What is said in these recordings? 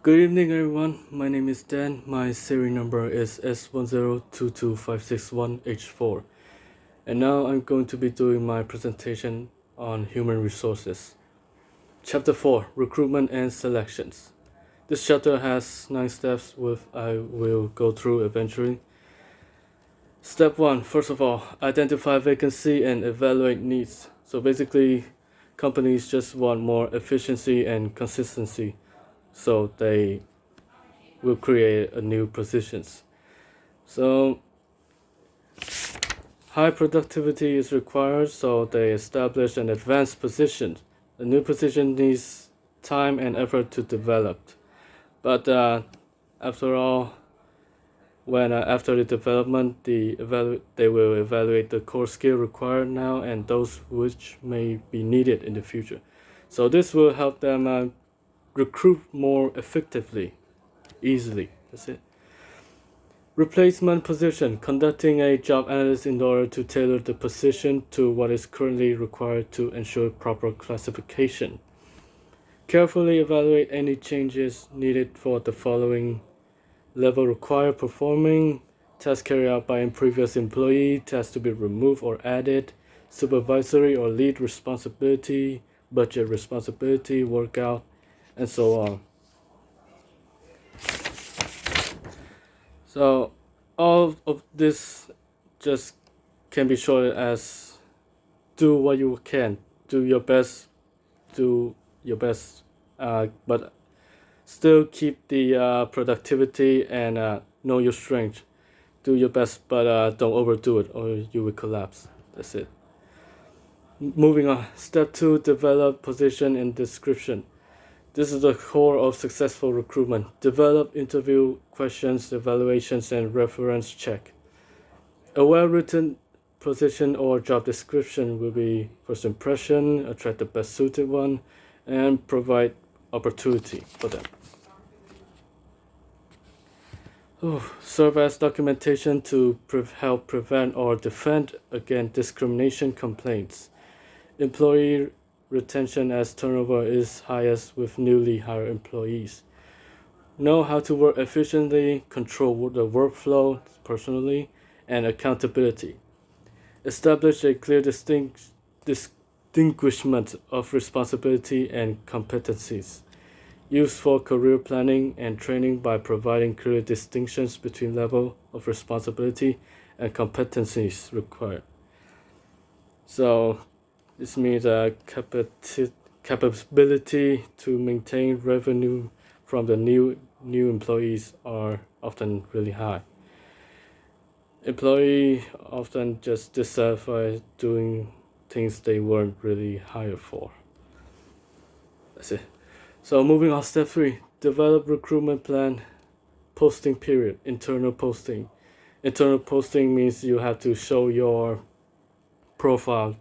Good evening, everyone. My name is Dan. My serial number is S1022561H4. And now I'm going to be doing my presentation on human resources. Chapter 4 Recruitment and Selections. This chapter has 9 steps, which I will go through eventually. Step 1, first of all, identify vacancy and evaluate needs. So basically, companies just want more efficiency and consistency. So they will create a new positions. So high productivity is required, so they establish an advanced position. The new position needs time and effort to develop. But after all, when after the development, they will evaluate the core skill required now and those which may be needed in the future. So this will help them recruit more effectively, easily. That's it. Replacement position, conducting a job analysis in order to tailor the position to what is currently required to ensure proper classification. Carefully evaluate any changes needed for the following level required: performing, tasks carried out by a previous employee, tasks to be removed or added, supervisory or lead responsibility, budget responsibility, workout, and so on. So all of this just can be shorted as do what you can, do your best, but still keep the productivity and know your strength. Do your best, but don't overdo it or you will collapse. That's it. Moving on. Step 2, develop position and description. This is the core of successful recruitment. Develop interview questions, evaluations, and reference check. A well-written position or job description will be first impression, attract the best suited one, and provide opportunity for them. Serve as documentation to help prevent or defend against discrimination complaints. Employee retention as turnover is highest with newly hired employees. Know how to work efficiently, control the workflow personally, and accountability. Establish a clear distinguishment of responsibility and competencies. Used for career planning and training by providing clear distinctions between level of responsibility and competencies required. So this means capability to maintain revenue from the new employees are often really high. Employees often just dissatisfied doing things they weren't really hired for. That's it. So moving on, step 3, develop recruitment plan. Posting period, internal posting. Internal posting means you have to show your profile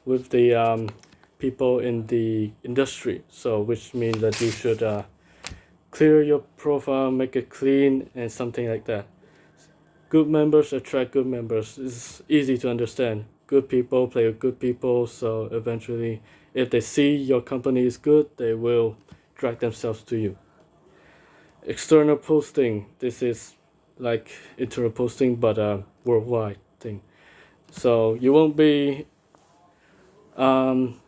with the people in the industry. So which means that you should clear your profile, make it clean, and something like that. Good members attract good members. It's easy to understand. Good people play with good people, so eventually, if they see your company is good, they will drag themselves to you. External posting. This is like internal posting, but a worldwide thing. So you won't be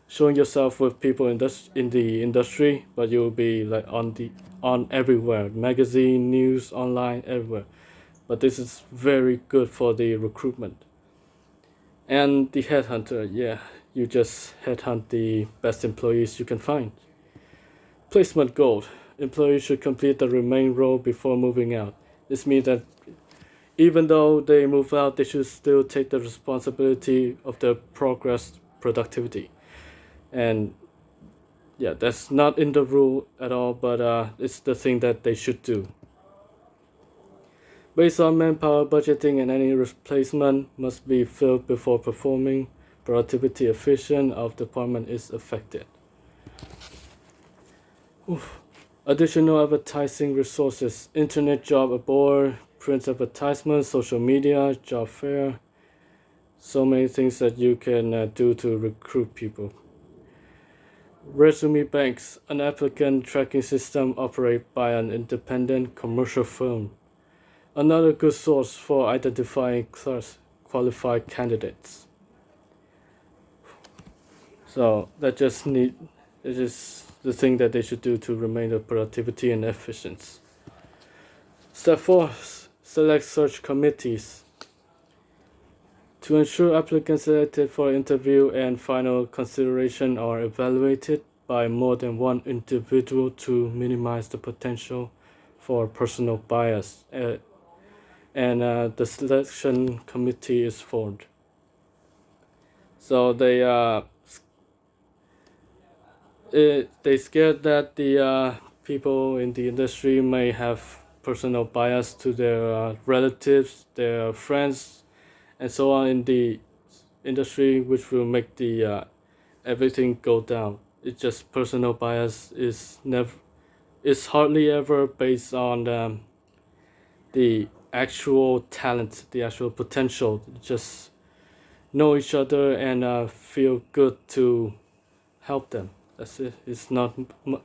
showing yourself with people in the industry, but you'll be like on everywhere, magazine, news, online, everywhere. But this is very good for the recruitment. And the headhunter, you just headhunt the best employees you can find. Placement goal. Employees should complete the remaining role before moving out. This means that even though they move out, they should still take the responsibility of their progress productivity. And that's not in the rule at all, but it's the thing that they should do. Based on manpower budgeting, and any replacement must be filled before performing. Productivity efficient of department is affected. Additional advertising resources: internet job board, print advertisements, social media, job fair. So many things that you can do to recruit people. Resume banks, an applicant tracking system operated by an independent commercial firm. Another good source for identifying qualified candidates. So that is the thing that they should do to remain the productivity and efficiency. Step 4. Select search committees. To ensure applicants selected for interview and final consideration are evaluated by more than one individual to minimize the potential for personal bias, and the selection committee is formed. So they scared that the people in the industry may have personal bias to their relatives, their friends, and so on in the industry, which will make the everything go down. It's just personal bias is hardly ever based on the actual talent, the actual potential. Just know each other and feel good to help them. That's it. It's not.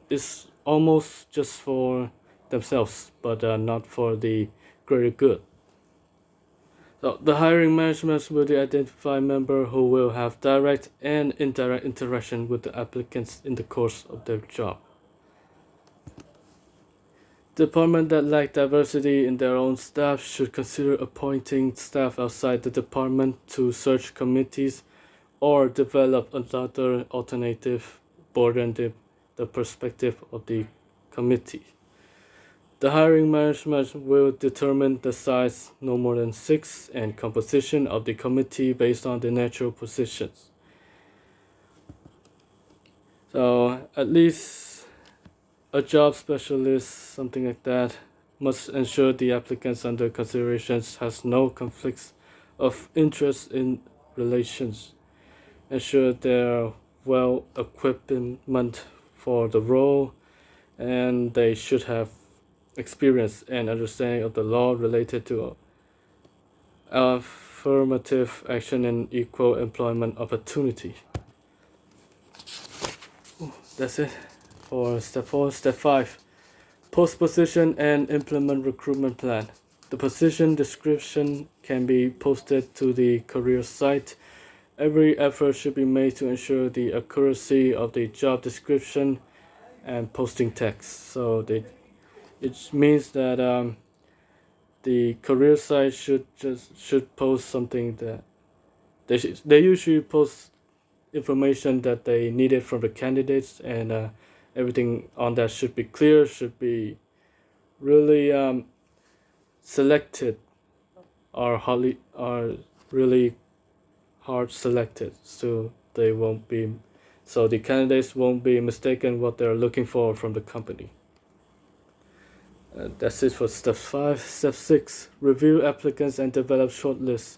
It's almost just for themselves, but not for the greater good. So the hiring management will identify member who will have direct and indirect interaction with the applicants in the course of their job. Departments that lack diversity in their own staff should consider appointing staff outside the department to search committees or develop another alternative broaden the perspective of the committee. The hiring management will determine the size, no more than 6, and composition of the committee based on the natural positions. So at least a job specialist, something like that, must ensure the applicants under considerations has no conflicts of interest in relations. Ensure their well equipment for the role, and they should have experience and understanding of the law related to affirmative action and equal employment opportunity. That's it for step 4. Step 5. Post position and implement recruitment plan. The position description can be posted to the career site. Every effort should be made to ensure the accuracy of the job description and posting text. So it means that the career site should post something that they usually post information that they needed from the candidates, and everything on that should be clear, should be really selected, are really hard selected, so the candidates won't be mistaken what they're looking for from the company. That's it for step 5. Step 6. Review applicants and develop shortlists.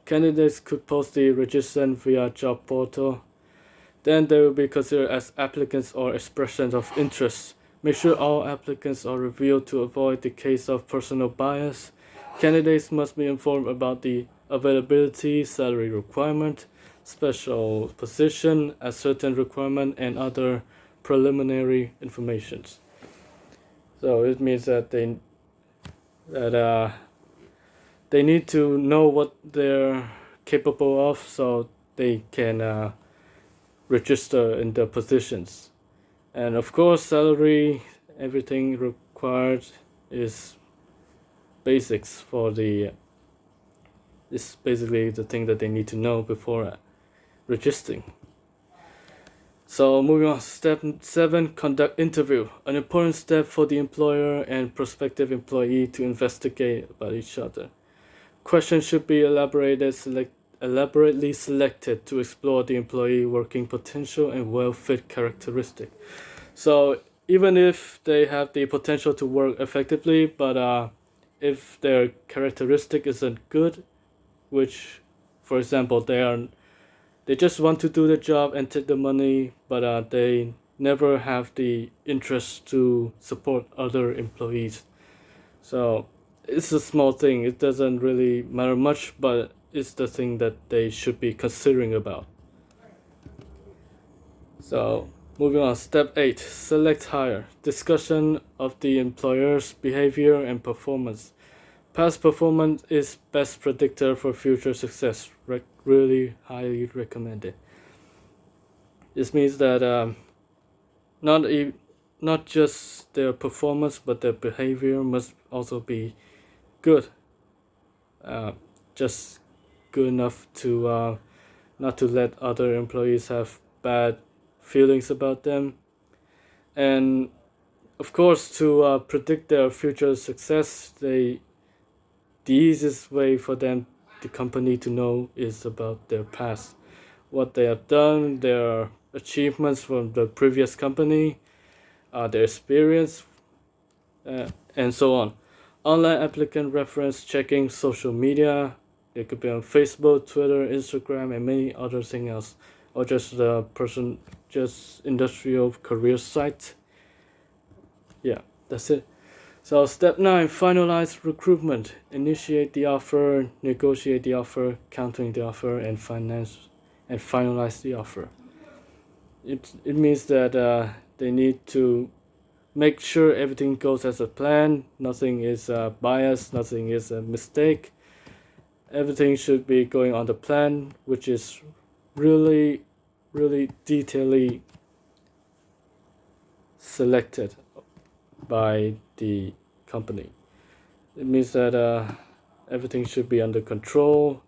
Candidates could post the registration via job portal. Then they will be considered as applicants or expressions of interest. Make sure all applicants are reviewed to avoid the case of personal bias. Candidates must be informed about the availability, salary requirement, special position, a certain requirement, and other preliminary informations. So it means that they need to know what they're capable of, so they can register in the positions. And of course, salary, everything required is basics for the. It's basically the thing that they need to know before registering. So moving on, step 7, conduct interview. An important step for the employer and prospective employee to investigate about each other. Questions should be elaborately selected to explore the employee working potential and well-fit characteristic. So even if they have the potential to work effectively, but if their characteristic isn't good, which, for example, they just want to do the job and take the money, but they never have the interest to support other employees. So it's a small thing. It doesn't really matter much, but it's the thing that they should be considering about. So Moving on, step 8, select hire. Discussion of the employer's behavior and performance. Past performance is best predictor for future success. Really highly recommended. This means that not just their performance, but their behavior must also be good. Just good enough to not to let other employees have bad feelings about them, and of course to predict their future success. The easiest way for them, the company, to know is about their past, what they have done, their achievements from the previous company, their experience, and so on. Online applicant reference checking, social media. It could be on Facebook, Twitter, Instagram, and many other things else, or just the just industrial career site. Yeah, that's it. So step 9, finalize recruitment. Initiate the offer, negotiate the offer, countering the offer, and finalize the offer. It means that they need to make sure everything goes as a plan. Nothing is biased. Nothing is a mistake. Everything should be going on the plan, which is really, really detailedly selected by the company. It means that everything should be under control.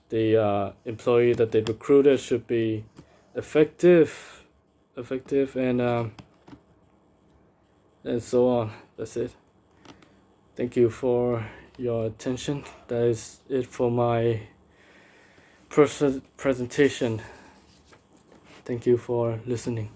The employee that they recruited should be effective, and so on. That's it. Thank you for your attention. That is it for my presentation. Thank you for listening.